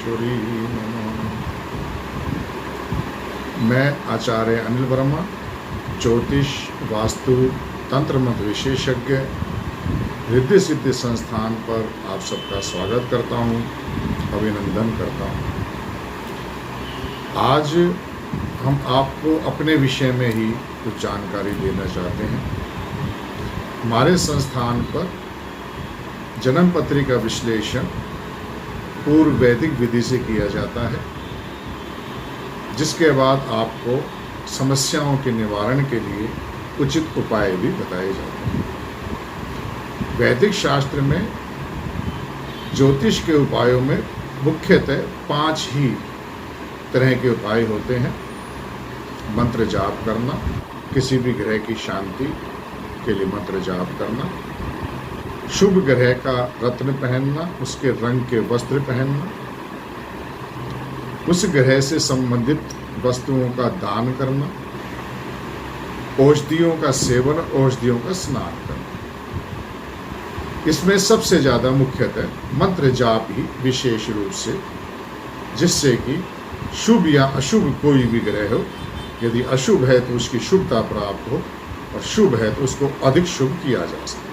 परमेश्वरी नमः। मैं आचार्य अनिल वर्मा, ज्योतिष, वास्तु, तंत्र मंत्र विशेषज्ञ, रिद्धि सिद्धि संस्थान पर आप सबका स्वागत करता हूँ, अभिनंदन करता हूँ। आज हम आपको अपने विषय में ही कुछ जानकारी देना चाहते हैं। हमारे संस्थान पर जन्म पत्री का विश्लेषण पूर्व वैदिक विधि से किया जाता है, जिसके बाद आपको समस्याओं के निवारण के लिए उचित उपाय भी बताए जाते हैं। वैदिक शास्त्र में ज्योतिष के उपायों में मुख्यतः 5 ही तरह के उपाय होते हैं। मंत्र जाप करना, किसी भी ग्रह की शांति के लिए मंत्र जाप करना, शुभ ग्रह का रत्न पहनना, उसके रंग के वस्त्र पहनना, उस ग्रह से संबंधित वस्तुओं का दान करना, औषधियों का सेवन, औषधियों का स्नान करना। इसमें सबसे ज़्यादा मुख्यतः मंत्र जाप ही विशेष रूप से, जिससे कि शुभ या अशुभ कोई भी ग्रह हो, यदि अशुभ है तो उसकी शुभता प्राप्त हो और शुभ है तो उसको अधिक शुभ किया जा सके।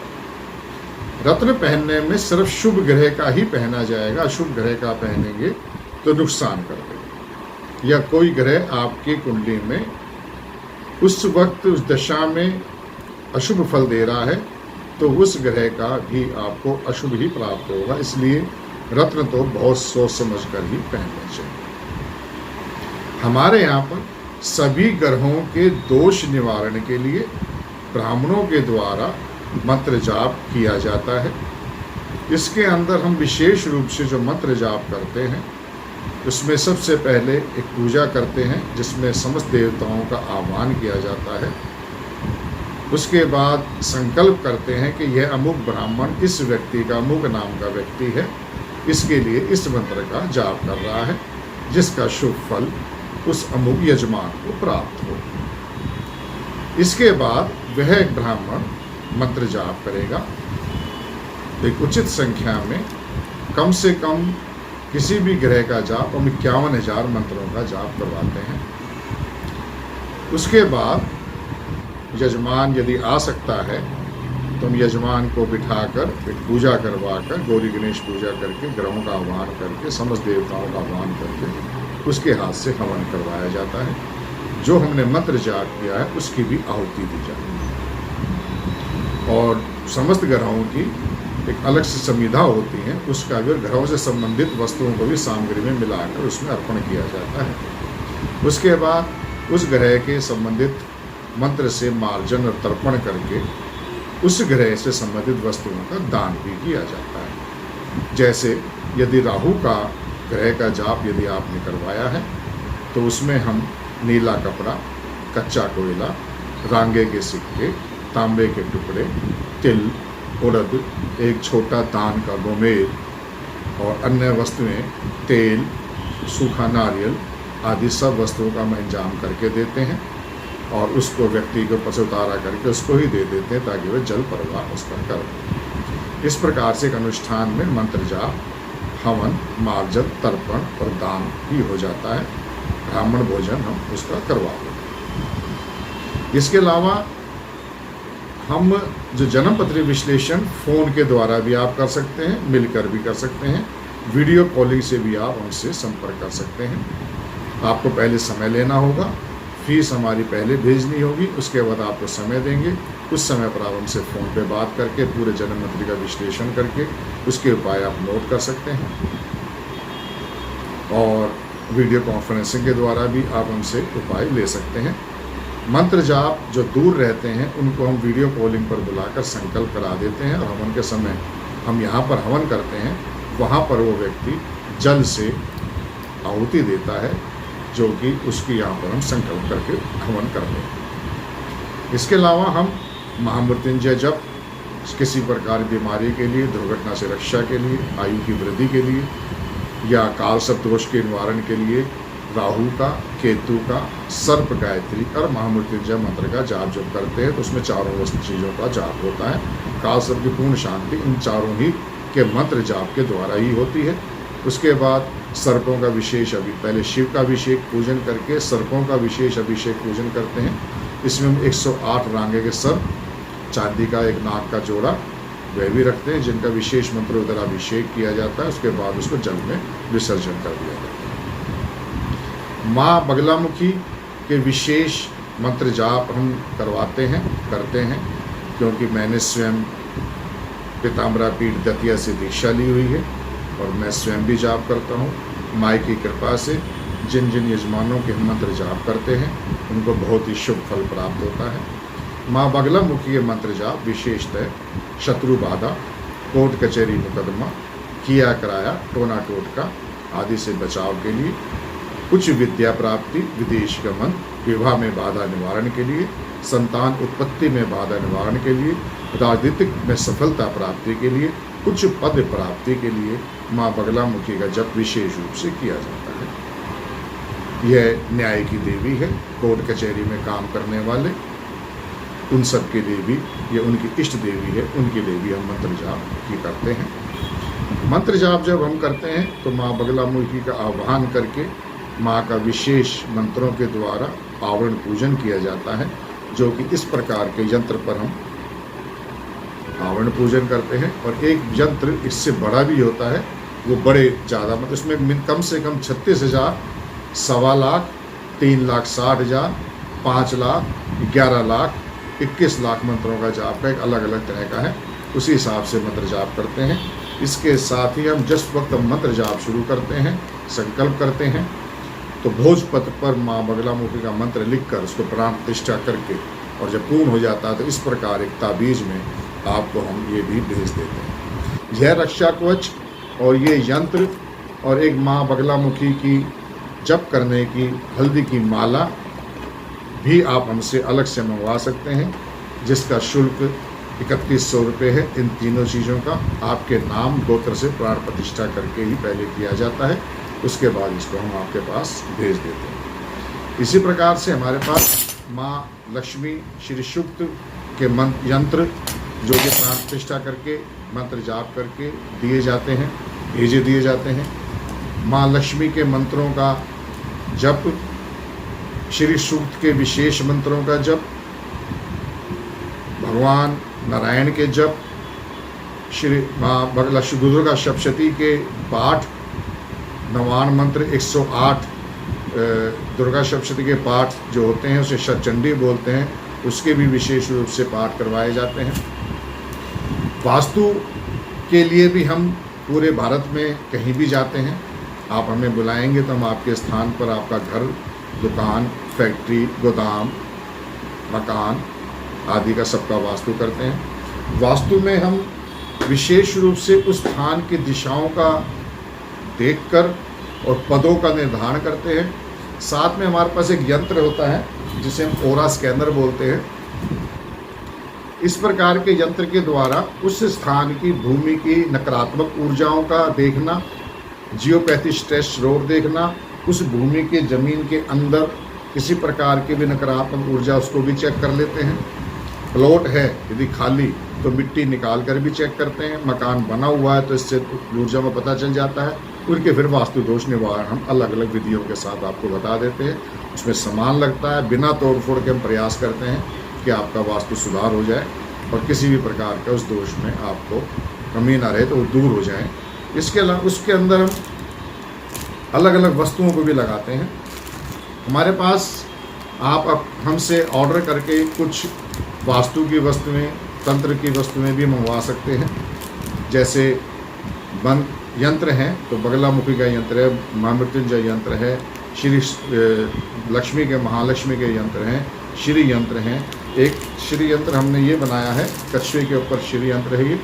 रत्न पहनने में सिर्फ शुभ ग्रह का ही पहना जाएगा, अशुभ ग्रह का पहनेंगे तो नुकसान कर देगा। या कोई ग्रह आपकी कुंडली में उस वक्त उस दशा में अशुभ फल दे रहा है तो उस ग्रह का भी आपको अशुभ ही प्राप्त होगा। इसलिए रत्न तो बहुत सोच समझ कर ही पहनना चाहिए। हमारे यहाँ पर सभी ग्रहों के दोष निवारण के लिए ब्राह्मणों के द्वारा मंत्र जाप किया जाता है। इसके अंदर हम विशेष रूप से जो मंत्र जाप करते हैं, उसमें सबसे पहले एक पूजा करते हैं जिसमें समस्त देवताओं का आह्वान किया जाता है। उसके बाद संकल्प करते हैं कि यह अमुक ब्राह्मण इस व्यक्ति का, अमुक नाम का व्यक्ति है, इसके लिए इस मंत्र का जाप कर रहा है, जिसका शुभ फल उस अमुक यजमान को प्राप्त हो। इसके बाद वह एक ब्राह्मण मंत्र जाप करेगा। एक उचित संख्या में कम से कम किसी भी ग्रह का जाप हम 51,000 मंत्रों का जाप करवाते हैं। उसके बाद यजमान यदि आ सकता है तो हम यजमान को बिठाकर एक पूजा करवाकर, गौरी गणेश पूजा करके, ग्रहों का आह्वान करके, समस्त देवताओं का आह्वान करके उसके हाथ से हवन करवाया जाता है। जो हमने मंत्र जाप किया है उसकी भी आहुति दी जाती है। और समस्त ग्रहों की एक अलग से संविधा होती है, उसका भी ग्रहों से संबंधित वस्तुओं को भी सामग्री में मिलाकर उसमें अर्पण किया जाता है। उसके बाद उस ग्रह के संबंधित मंत्र से मार्जन और तर्पण करके उस ग्रह से संबंधित वस्तुओं का दान भी किया जाता है। जैसे यदि राहु का ग्रह का जाप यदि आपने करवाया है तो उसमें हम नीला कपड़ा, कच्चा कोयला, रांगे के सिक्के, तांबे के टुकड़े, तिल, उड़द, एक छोटा दान का गोमेर और अन्य वस्तुएं, तेल, सूखा नारियल आदि सब वस्तुओं का हम इंतजाम करके देते हैं और उसको व्यक्ति के ऊपर से उतारा करके उसको ही दे देते हैं ताकि वह जल प्रवाह उस पर कर। इस प्रकार से एक अनुष्ठान में मंत्र जाप, हवन, मार्जन, तर्पण और दान भी हो जाता है। ब्राह्मण भोजन हम उसका करवाते हैं। इसके अलावा हम जो जन्म पत्री विश्लेषण फ़ोन के द्वारा भी आप कर सकते हैं, मिलकर भी कर सकते हैं, वीडियो कॉलिंग से भी आप हमसे संपर्क कर सकते हैं। आपको पहले समय लेना होगा, फीस हमारी पहले भेजनी होगी, उसके बाद आपको समय देंगे। उस समय पर आप हमसे फ़ोन पे बात करके पूरे जन्म पत्री का विश्लेषण करके उसके उपाय आप नोट कर सकते हैं। और वीडियो कॉन्फ्रेंसिंग के द्वारा भी आप हमसे उपाय ले सकते हैं। मंत्र जाप जो दूर रहते हैं उनको हम वीडियो कॉलिंग पर बुलाकर संकल्प करा देते हैं और हवन के समय हम यहाँ पर हवन करते हैं, वहाँ पर वो व्यक्ति जल से आहुति देता है, जो कि उसकी यहाँ पर हम संकल्प करके हवन करते हैं। इसके अलावा हम महामृत्युंजय जप किसी प्रकार की बीमारी के लिए, दुर्घटना से रक्षा के लिए, आयु की वृद्धि के लिए या काल सर्प दोष के निवारण के लिए राहु का, केतु का, सर्प गायत्री और महामृत्युंजय मंत्र का जाप जब करते हैं तो उसमें चारों चीज़ों का जाप होता है। काल सर्प की पूर्ण शांति इन चारों ही के मंत्र जाप के द्वारा ही होती है। उसके बाद सर्पों का विशेष पहले शिव का अभिषेक पूजन करके सर्पों का विशेष अभिषेक पूजन करते हैं। इसमें हम 108 रांगे के सर्प, चांदी का एक नाग का जोड़ा वह भी रखते हैं, जिनका विशेष मंत्रोत्तर अभिषेक किया जाता है। उसके बाद उसको जल में विसर्जन कर दिया जाता है। माँ बगलामुखी के विशेष मंत्र जाप हम करते हैं, क्योंकि मैंने स्वयं पीताम्बरा पीठ दतिया से दीक्षा ली हुई है और मैं स्वयं भी जाप करता हूँ। माँ की कृपा से जिन जिन यजमानों के हम मंत्र जाप करते हैं उनको बहुत ही शुभ फल प्राप्त होता है। माँ बगलामुखी के मंत्र जाप विशेषतः शत्रु बाधा, कोर्ट कचहरी मुकदमा, किया कराया, टोना टोटका आदि से बचाव के लिए, उच्च विद्या प्राप्ति, विदेश गमन, विवाह में बाधा निवारण के लिए, संतान उत्पत्ति में बाधा निवारण के लिए, राजनीतिक में सफलता प्राप्ति के लिए, उच्च पद प्राप्ति के लिए माँ बगलामुखी का जप विशेष रूप से किया जाता है। यह न्याय की देवी है। कोर्ट कचहरी में काम करने वाले उन सब के लिए भी ये उनकी इष्ट देवी है, उनके लिए भी हम मंत्र जाप की करते हैं। मंत्र जाप जब हम करते हैं तो माँ बगलामुखी का आह्वान करके माँ का विशेष मंत्रों के द्वारा आवरण पूजन किया जाता है, जो कि इस प्रकार के यंत्र पर हम आवरण पूजन करते हैं। और एक यंत्र इससे बड़ा भी होता है, वो बड़े ज़्यादा मतलब इसमें कम से कम 36,000, 1.25 लाख, 3,60,000, 5 लाख, 11 लाख, 21 लाख मंत्रों का जाप का एक अलग अलग तरह का है। उसी हिसाब से मंत्र जाप करते हैं। इसके साथ ही हम जिस वक्त मंत्र जाप शुरू करते हैं, संकल्प करते हैं, तो भोजपत्र पर माँ बगलामुखी का मंत्र लिखकर उसको प्राण प्रतिष्ठा करके और जब पूर्ण हो जाता है तो इस प्रकार एक ताबीज में आपको हम ये भी भेज देते हैं। यह रक्षा कवच और ये यंत्र और एक माँ बगलामुखी की जप करने की हल्दी की माला भी आप हमसे अलग से मंगवा सकते हैं, जिसका शुल्क 3100 रुपये है। इन तीनों चीज़ों का आपके नाम गोत्र से प्राण प्रतिष्ठा करके ही पहले किया जाता है, उसके बाद इसको हम आपके पास भेज देते हैं। इसी प्रकार से हमारे पास माँ लक्ष्मी श्री सूक्त के यंत्र जो कि प्राण प्रतिष्ठा करके मंत्र जाप करके दिए जाते हैं, भेजे दिए जाते हैं। माँ लक्ष्मी के मंत्रों का जप, श्री सूक्त के विशेष मंत्रों का जप, भगवान नारायण के जप, श्री माँ दुर्गा सप्तशती के पाठ, नवान मंत्र 108 दुर्गा सप्तशती के पाठ जो होते हैं उसे शतचंडी बोलते हैं, उसके भी विशेष रूप से पाठ करवाए जाते हैं। वास्तु के लिए भी हम पूरे भारत में कहीं भी जाते हैं, आप हमें बुलाएंगे तो हम आपके स्थान पर आपका घर, दुकान, फैक्ट्री, गोदाम, मकान आदि का सबका वास्तु करते हैं। वास्तु में हम विशेष रूप से उस स्थान की दिशाओं का देखकर और पदों का निर्धारण करते हैं। साथ में हमारे पास एक यंत्र होता है जिसे हम ओरा स्कैनर बोलते हैं। इस प्रकार के यंत्र के द्वारा उस स्थान की भूमि की नकारात्मक ऊर्जाओं का देखना, जियोपैथी स्ट्रेस रोड देखना, उस भूमि के ज़मीन के अंदर किसी प्रकार की भी नकारात्मक ऊर्जा उसको भी चेक कर लेते हैं। प्लॉट है यदि खाली तो मिट्टी निकाल कर भी चेक करते हैं। मकान बना हुआ है तो इससे ऊर्जा में पता चल जाता है। उनके फिर वास्तु दोष निवारण हम अलग अलग विधियों के साथ आपको बता देते हैं। उसमें सामान लगता है, बिना तोड़ फोड़ के हम प्रयास करते हैं कि आपका वास्तु सुधार हो जाए और किसी भी प्रकार का उस दोष में आपको कमी ना रहे तो वो दूर हो जाए। इसके अलावा उसके अंदर हम अलग अलग वस्तुओं को भी लगाते हैं। हमारे पास आप हमसे ऑर्डर करके कुछ वास्तु की वस्तुएं, तंत्र की वस्तुएं भी मंगवा सकते हैं। जैसे यंत्र हैं तो बगलामुखी का यंत्र है, महामृत्युंजय यंत्र है, श्री लक्ष्मी के महालक्ष्मी के यंत्र हैं, श्री यंत्र हैं। एक श्री यंत्र हमने ये बनाया है, कछुए के ऊपर श्री यंत्र है।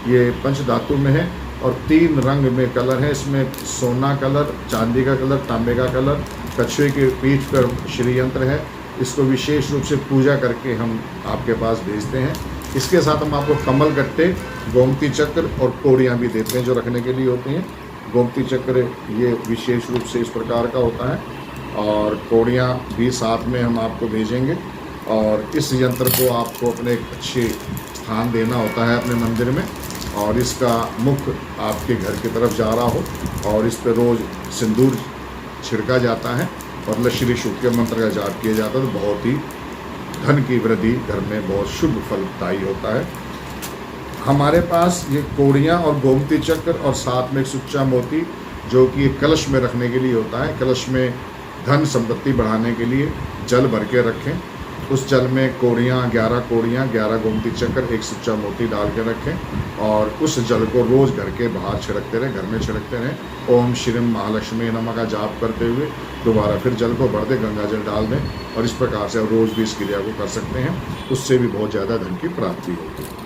ये पंचधातु में है और 3 रंग में कलर है। इसमें सोना कलर, चांदी का कलर, तांबे का कलर, कछुए के पीठ पर श्री यंत्र है। इसको विशेष रूप से पूजा करके हम आपके पास भेजते हैं। इसके साथ हम आपको कमल गट्टे, गोमती चक्र और कोड़ियाँ भी देते हैं जो रखने के लिए होती हैं। गोमती चक्र ये विशेष रूप से इस प्रकार का होता है और कोड़ियाँ भी साथ में हम आपको भेजेंगे। और इस यंत्र को आपको अपने एक अच्छे स्थान देना होता है अपने मंदिर में और इसका मुख आपके घर की तरफ जा रहा हो और इस पर रोज़ सिंदूर छिड़का जाता है और लश्री शुभ के मंत्र का जाप किया जाता है, तो बहुत ही धन की वृद्धि घर में बहुत शुभ फलदायी होता है। हमारे पास ये कोड़ियाँ और गोमती चक्र और साथ में एक सुच्चा मोती जो कि एक कलश में रखने के लिए होता है। कलश में धन संपत्ति बढ़ाने के लिए जल भर के रखें, उस जल में कोड़ियाँ 11 गोमती चक्र, एक सुच्चा मोती डाल के रखें और उस जल को रोज़ घर के बाहर छिड़कते रहें, घर में छिड़कते रहें। ओम श्रीम महालक्ष्मी नमः का जाप करते हुए दोबारा फिर जल को भर दें, गंगा जल डाल दें और इस प्रकार से रोज़ भी इस क्रिया को कर सकते हैं। उससे भी बहुत ज़्यादा धन की प्राप्ति होती है।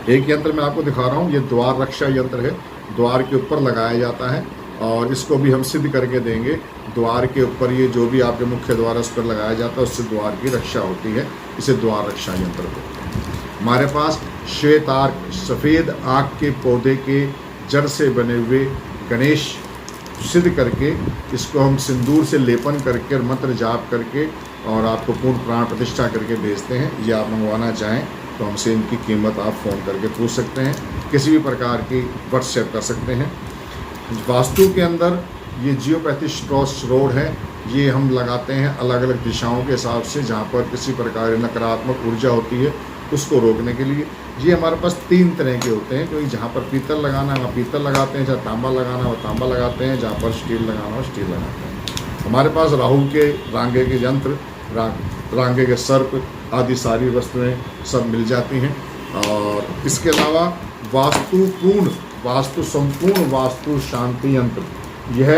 एक यंत्र मैं आपको दिखा रहा हूँ, ये द्वार रक्षा यंत्र है, द्वार के ऊपर लगाया जाता है और इसको भी हम सिद्ध करके देंगे। द्वार के ऊपर ये जो भी आपके मुख्य द्वार उस पर लगाया जाता है, उससे द्वार की रक्षा होती है, इसे द्वार रक्षा यंत्र बोलते हैं। हमारे पास श्वेतार्क सफ़ेद आक के पौधे के जड़ से बने हुए गणेश सिद्ध करके इसको हम सिंदूर से लेपन करके और मंत्र जाप करके और आपको पूर्ण प्राण प्रतिष्ठा करके भेजते हैं। ये आप मंगवाना चाहें तो हमसे इनकी कीमत आप फ़ोन करके पूछ सकते हैं, किसी भी प्रकार की व्हाट्सएप कर सकते हैं। वास्तु के अंदर ये जियोपैथी स्ट्रॉस रोड है, ये हम लगाते हैं अलग अलग दिशाओं के हिसाब से, जहाँ पर किसी प्रकार की नकारात्मक ऊर्जा होती है उसको रोकने के लिए। ये हमारे पास 3 तरह के होते हैं, क्योंकि जहाँ पर पीतल लगाना है वहाँ पीतल लगाते हैं, जहाँ तांबा लगाना है वहाँ तांबा लगाते हैं, जहाँ पर स्टील लगाना हो स्टील लगाते हैं। हमारे पास राहु के रांगे के यंत्र, रांगे के सर्प आदि सारी वस्तुएँ सब मिल जाती हैं। और इसके अलावा वास्तु संपूर्ण वास्तु शांति यंत्र, यह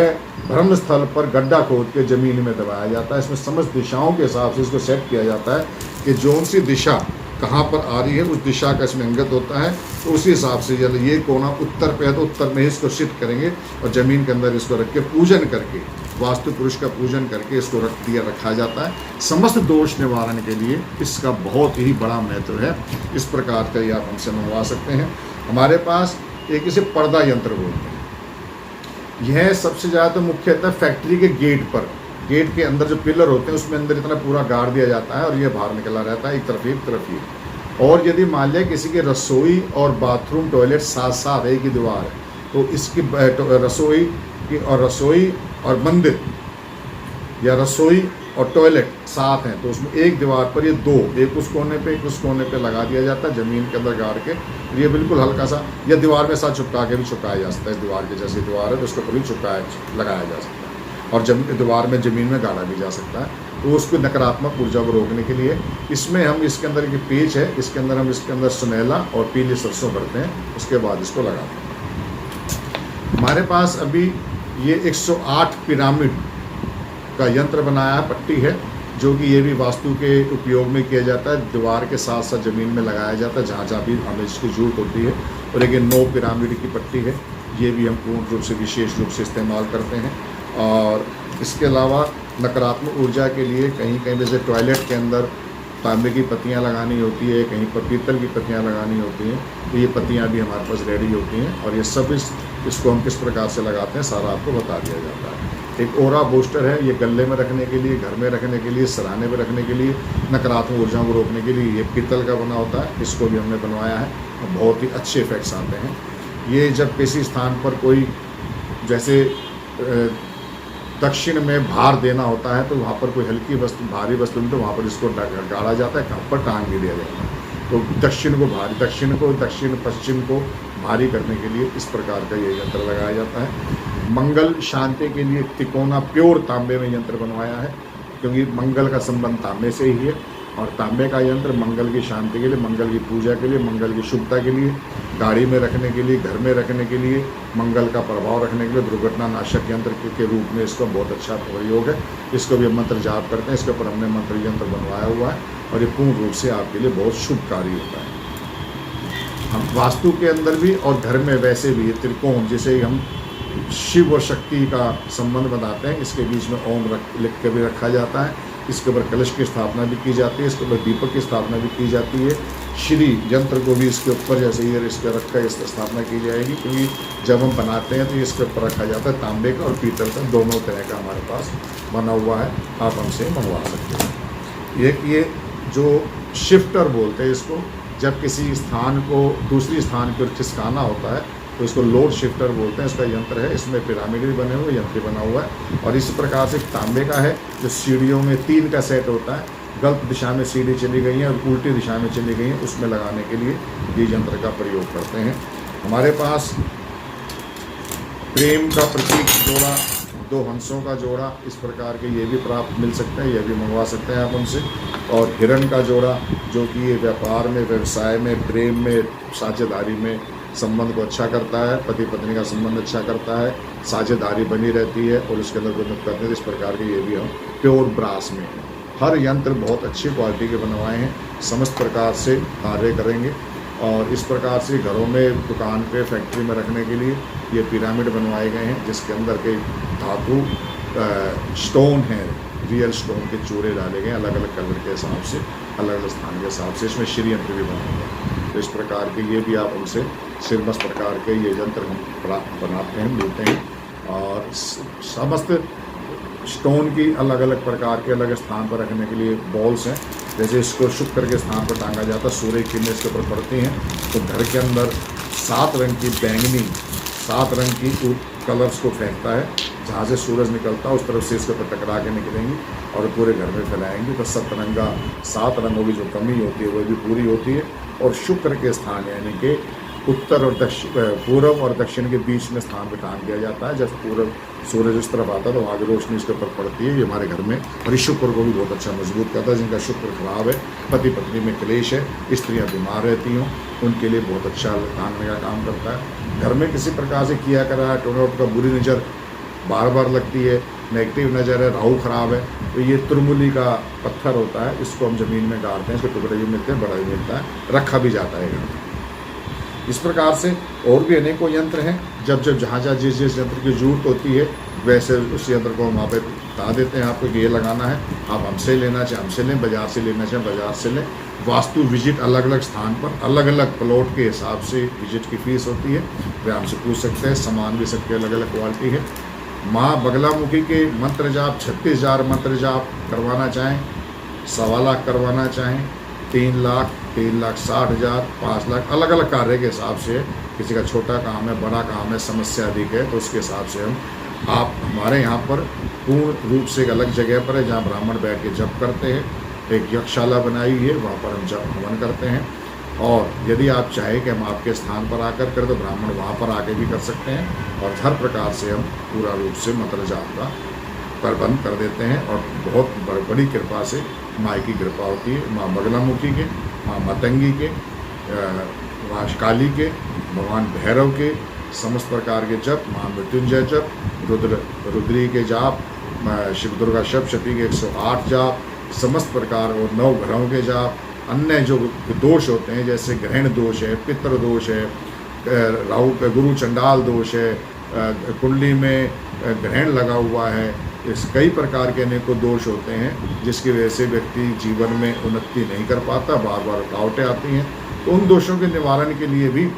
ब्रह्म स्थल पर गड्ढा खोद के ज़मीन में दबाया जाता है। इसमें समस्त दिशाओं के हिसाब से इसको सेट किया जाता है कि जो सी दिशा कहाँ पर आ रही है उस दिशा का इसमें अंगत होता है, तो उसी हिसाब से यदि ये कोना उत्तर पे है तो उत्तर में ही इसको शिफ्ट करेंगे और ज़मीन के अंदर इसको रख के पूजन करके, वास्तु पुरुष का पूजन करके इसको रखा जाता है। समस्त दोष निवारण के लिए इसका बहुत ही बड़ा महत्व है। इस प्रकार का ये आप हमसे मंगवा सकते हैं। हमारे पास एक इसे पर्दा यंत्र बोलते हैं। यह सबसे ज़्यादा तो मुख्यतः फैक्ट्री के गेट के अंदर जो पिलर होते हैं उसमें अंदर इतना पूरा गाड़ दिया जाता है और ये बाहर निकला रहता है, एक तरफ ही। और यदि मान लिया किसी की रसोई और बाथरूम टॉयलेट साथ साथ एक ही दीवार है, तो इसकी रसोई और मंदिर या रसोई और टॉयलेट साथ हैं, तो उसमें एक दीवार पर ये 2, एक उस कोने पे लगा दिया जाता है ज़मीन के अंदर गाड़ के। ये बिल्कुल हल्का सा, या दीवार में साथ चिपका के भी छुपाया जा सकता है। दीवार के जैसी दीवार है तो उसके ऊपर भी लगाया जा सकता है और दीवार में ज़मीन में गाड़ा भी जा सकता है। तो उसको नकारात्मक ऊर्जा को रोकने के लिए इसमें हम इसके अंदर एक पेज है, इसके अंदर सुनहला और पीली सरसों भरते हैं, उसके बाद इसको लगाते हैं। हमारे पास अभी ये 108 पिरामिड का यंत्र बनाया है, पट्टी है, जो कि ये भी वास्तु के उपयोग में किया जाता है। दीवार के साथ साथ ज़मीन में लगाया जाता है जहाँ जहाँ भी हमें इसकी जरूरत होती है। और एक 9 पिरामिड की पट्टी है, ये भी हम पूर्ण रूप से विशेष रूप से इस्तेमाल करते हैं। और इसके अलावा नकारात्मक ऊर्जा के लिए कहीं कहीं जैसे टॉयलेट के अंदर तांबे की पत्तियाँ लगानी होती है, कहीं पर पीतल की पत्तियाँ लगानी होती हैं, तो ये पत्तियाँ भी हमारे पास रेडी होती हैं। और ये सब इसको हम किस प्रकार से लगाते हैं सारा आपको बता दिया जाता है। एक ओरा बूस्टर है, ये गले में रखने के लिए, घर में रखने के लिए, सराहने में रखने के लिए, नकारात्मक ऊर्जाओं को रोकने के लिए। ये पीतल का बना होता है, इसको भी हमने बनवाया है और बहुत ही अच्छे इफेक्ट्स आते हैं। ये जब किसी स्थान पर कोई जैसे दक्षिण में भार देना होता है तो वहाँ पर कोई हल्की वस्तु, भारी वस्तु तो वहाँ पर इसको गाड़ा जाता है, कहाँ पर टांग भी दिया जाता है। तो दक्षिण पश्चिम को भारी करने के लिए इस प्रकार का ये यंत्र लगाया जाता है। मंगल शांति के लिए तिकोना प्योर तांबे में यंत्र बनवाया है, क्योंकि मंगल का संबंध तांबे से ही है। और तांबे का यंत्र मंगल की शांति के लिए, मंगल की पूजा के लिए, मंगल की शुभता के लिए, गाड़ी में रखने के लिए, घर में रखने के लिए, मंगल का प्रभाव रखने के लिए दुर्घटना नाशक यंत्र के रूप में इसका बहुत अच्छा प्रयोग है। इसको भी मंत्र जाप करते हैं, इसके ऊपर हमने मंत्र यंत्र बनवाया हुआ है और ये पूर्ण रूप से आपके लिए बहुत शुभकारी होता है। हम वास्तु के अंदर भी और घर में वैसे भी त्रिकोण, जिसे हम शिव और शक्ति का संबंध बताते हैं, इसके बीच में ओम लिख के भी रखा जाता है। इसके ऊपर कलश की स्थापना भी की जाती है, इसके ऊपर दीपक की स्थापना भी की जाती है। श्री यंत्र को भी इसके ऊपर जैसे ये इसके रखा है, इसकी स्थापना की जाएगी, क्योंकि जब हम बनाते हैं तो इसके ऊपर रखा जाता है। तांबे का और पीतल का दोनों तरह का हमारे पास बना हुआ है, आप हमसे मंगवा सकते हैं। एक ये जो शिफ्टर बोलते हैं इसको, जब किसी स्थान को दूसरी स्थान की ओर खिसकाना होता है तो इसको लोड शिफ्टर बोलते हैं। इसका यंत्र है, इसमें पिरामिड भी बने हुए, यंत्र बना हुआ है। और इस प्रकार से तांबे का है जो सीढ़ियों में 3 का सेट होता है। गलत दिशा में सीढ़ी चली गई है और उल्टी दिशा में चली गई है, उसमें लगाने के लिए ये यंत्र का प्रयोग करते हैं। हमारे पास प्रेम का प्रतीक जोड़ा, 2 हंसों का जोड़ा, इस प्रकार के ये भी प्राप्त मिल सकते हैं, ये भी मंगवा सकते हैं आप उनसे। और हिरण का जोड़ा जो कि ये व्यापार में, व्यवसाय में, प्रेम में, साझेदारी में संबंध को अच्छा करता है, पति पत्नी का संबंध अच्छा करता है, साझेदारी बनी रहती है और उसके अंदर मदद करते हैं। इस प्रकार के ये भी हम प्योर ब्रास में हैं। हर यंत्र बहुत अच्छी क्वालिटी के बनवाए हैं, समस्त प्रकार से कार्य करेंगे। और इस प्रकार से घरों में, दुकान पे, फैक्ट्री में रखने के लिए ये पिरामिड बनवाए गए हैं, जिसके अंदर के धातु स्टोन हैं, रियल स्टोन के चूरे डाले गए अलग अलग कलर के हिसाब से, अलग अलग स्थान के हिसाब से। इसमें श्री यंत्र भी बना हुआ है। तो इस प्रकार के ये भी आप हमसे सिरमस्त प्रकार के ये यंत्र हम बनाते हैं, मिलते हैं। और समस्त स्टोन की अलग अलग प्रकार के अलग स्थान पर रखने के लिए बॉल्स हैं। जैसे इसको शुक्र के स्थान पर टांगा जाता है, सूर्य की किरणें इसके ऊपर पड़ती हैं तो घर के अंदर 7 रंग की बैंगनी, 7 रंग की कलर्स को फेंकता है। जहाँ से सूरज निकलता है उस तरफ से इसके ऊपर टकरा के निकलेंगी और पूरे घर में फैलाएंगे तो सतरंगा 7 रंगों की जो कमी होती है वो भी पूरी होती है। और शुक्र के स्थान यानी कि उत्तर और दक्षिण, पूर्व और दक्षिण के बीच में स्थान पर टांग दिया जाता है। जब पूर्व सूरज इस तरफ आता है तो वहाँ की रोशनी इसके ऊपर पड़ती है। ये हमारे घर में और इस शुक्र को भी बहुत अच्छा मजबूत करता है। जिनका शुक्र खराब है, पति पत्नी में क्लेश है, स्त्रियाँ बीमार रहती हों, उनके लिए बहुत अच्छा टांगने का काम करता है। घर में किसी प्रकार से किया करा है, टोनआउट का बुरी नज़र बार बार लगती है, नेगेटिव नज़र है, राहु खराब है, तो ये तुरमुली का पत्थर होता है, इसको हम ज़मीन में गाड़ते हैं। इसके टुकड़े भी मिलते हैं, बड़ा भी मिलता है, रखा भी जाता है घर में। इस प्रकार से और भी अनेकों यंत्र हैं। जब जब जहाँ जहाँ जिस जिस यंत्र की जरूरत होती है वैसे उस यंत्र को हम वहाँ पे बता देते हैं आपको कि ये लगाना है, आप हमसे लेना चाहें हमसे लें, बाज़ार से लेना चाहें बाज़ार से लें। वास्तु विजिट अलग अलग स्थान पर अलग अलग प्लॉट के हिसाब से विजिट की फ़ीस होती है, वे हमसे पूछ सकते हैं। सामान भी सबके अलग अलग क्वालिटी है। माँ बगलामुखी के मंत्र जाप 36,000 मंत्र जाप करवाना चाहें, 1.25 लाख करवाना चाहें, 3 लाख, 3,60,000, 5 लाख, अलग अलग कार्य के हिसाब से। किसी का छोटा काम है, बड़ा काम है, समस्या अधिक है तो उसके हिसाब से हम आप हमारे यहाँ पर पूर्ण रूप से एक अलग जगह पर है जहाँ ब्राह्मण बैठ के जप करते हैं। एक यज्ञशाला बनाई हुई है, वहाँ पर हम जप हवन करते हैं। और यदि आप चाहें कि हम आपके स्थान पर आकर करें तो ब्राह्मण वहाँ पर आके भी कर सकते हैं। और हर प्रकार से हम पूरा रूप से मंत्र जाप का प्रबंध कर देते हैं। और बहुत बड़ी कृपा से माँ की कृपा होती है, माँ बगलामुखी के, माँ मतंगी के, माँ काली के, भगवान भैरव के समस्त प्रकार के जप, माँ मृत्युंजय जप, रुद्री के जाप, शिव दुर्गा सप्तशती के 108 जाप, समस्त प्रकार और 9 ग्रहों के जाप। अन्य जो दोष होते हैं जैसे ग्रहण दोष है, पितृ दोष है, राहु का गुरु चंडाल दोष है, कुंडली में ग्रहण लगा हुआ है, इस कई प्रकार के अनेकों दोष होते हैं जिसकी वजह से व्यक्ति जीवन में उन्नति नहीं कर पाता, बार बार रुकावटें आती हैं। तो उन दोषों के निवारण के लिए भी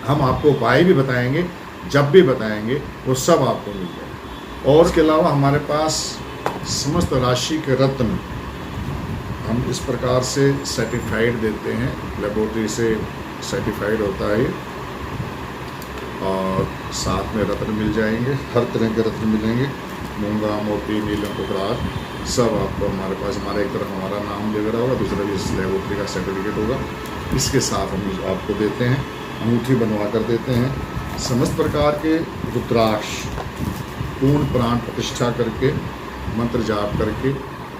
हम आपको उपाय भी बताएंगे, जब भी बताएंगे वो सब आपको मिल जाएगा। और इसके अलावा हमारे पास समस्त राशि के रत्न हम इस प्रकार से सर्टिफाइड देते हैं, लेबोरेटरी से सर्टिफाइड होता है। और साथ में रत्न मिल जाएंगे, हर तरह के रत्न मिलेंगे, मूंगा, मोती, नीलम, पुकरार, सब आपको हमारे पास। हमारा एक तरफ हमारा नाम लिख रहा होगा, दूसरा भी इस लेबोरेटरी का सर्टिफिकेट होगा, इसके साथ हम आपको देते हैं। अंगूठी बनवा कर देते हैं। समस्त प्रकार के रुद्राक्ष पूर्ण प्राण प्रतिष्ठा करके, मंत्र जाप करके,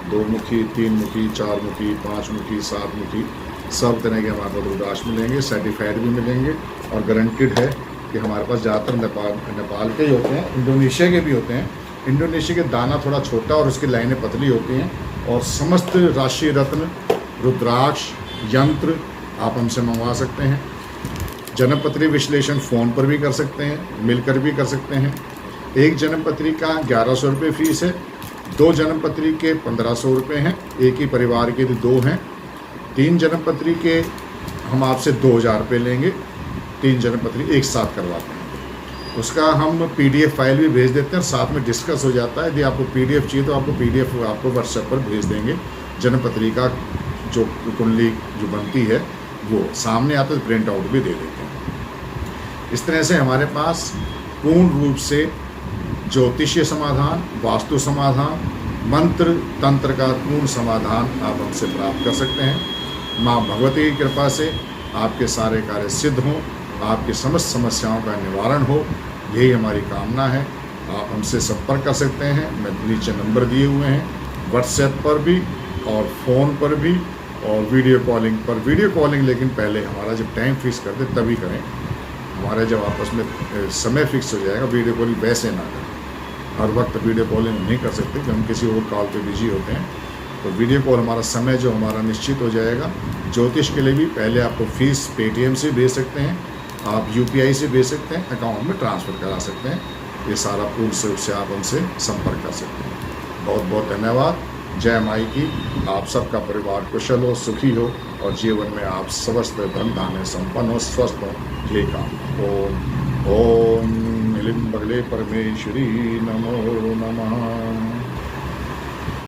2 मुखी, 3 मुखी, 4 मुखी, 5 मुखी, 7 मुखी, सब तरह के हमारे पास रुद्राक्ष मिलेंगे, सर्टिफाइड भी मिलेंगे। और गारंटेड है कि हमारे पास ज़्यादातर नेपाल के ही होते हैं, इंडोनेशिया के भी होते हैं। इंडोनेशिया के दाना थोड़ा छोटा और उसकी लाइनें पतली होती हैं। और समस्त राशि रत्न, रुद्राक्ष, यंत्र आप हमसे मंगवा सकते हैं। जन्मपत्री विश्लेषण फ़ोन पर भी कर सकते हैं, मिलकर भी कर सकते हैं। एक जन्मपत्री का 1100 रुपये फ़ीस है, 2 जन्मपत्री के 1500 रुपये हैं, एक ही परिवार के 2 हैं। 3 जन्मपत्री के हम आपसे 2000 रुपये लेंगे, 3 जन्मपत्री एक साथ करवाते हैं। उसका हम PDF फाइल भी भेज देते हैं, साथ में डिस्कस हो जाता है। यदि आपको PDF चाहिए तो आपको PDF आपको व्हाट्सएप पर भेज देंगे। जन्मपत्री का जो कुंडली जो बनती है वो सामने आते तो प्रिंट आउट भी दे देते हैं। इस तरह से हमारे पास पूर्ण रूप से ज्योतिषीय समाधान, वास्तु समाधान, मंत्र तंत्र का पूर्ण समाधान आप हमसे प्राप्त कर सकते हैं। माँ भगवती की कृपा से आपके सारे कार्य सिद्ध हों, आपकी समस्त समस्याओं का निवारण हो, यही हमारी कामना है। आप हमसे संपर्क कर सकते हैं, मैं नीचे नंबर दिए हुए हैं, व्हाट्सएप पर भी और फ़ोन पर भी और वीडियो कॉलिंग पर। वीडियो कॉलिंग लेकिन पहले हमारा जब टाइम फिक्स कर दे तभी करें, हमारे जब आपस में समय फिक्स हो जाएगा, वीडियो कॉलिंग वैसे ना करें। हर वक्त वीडियो कॉलिंग नहीं कर सकते कि हम किसी और कॉल पे बिजी होते हैं, तो वीडियो कॉल हमारा समय जो हमारा निश्चित हो जाएगा। ज्योतिष के लिए भी पहले आपको फीस पेटीएम से भेज सकते हैं, आप यूपीआई से भेज सकते हैं, अकाउंट में ट्रांसफ़र करा सकते हैं। ये सारा पूर्ण रूप से आप हमसे संपर्क कर सकते हैं। बहुत बहुत धन्यवाद। जय माई की। आप सबका परिवार कुशल हो, सुखी हो और जीवन में आप समस्त धन धान्य संपन्न हो, स्वस्थ हो, ये काम। ओम ओम नीलिम बगले परमेश्वरी नमो नमः।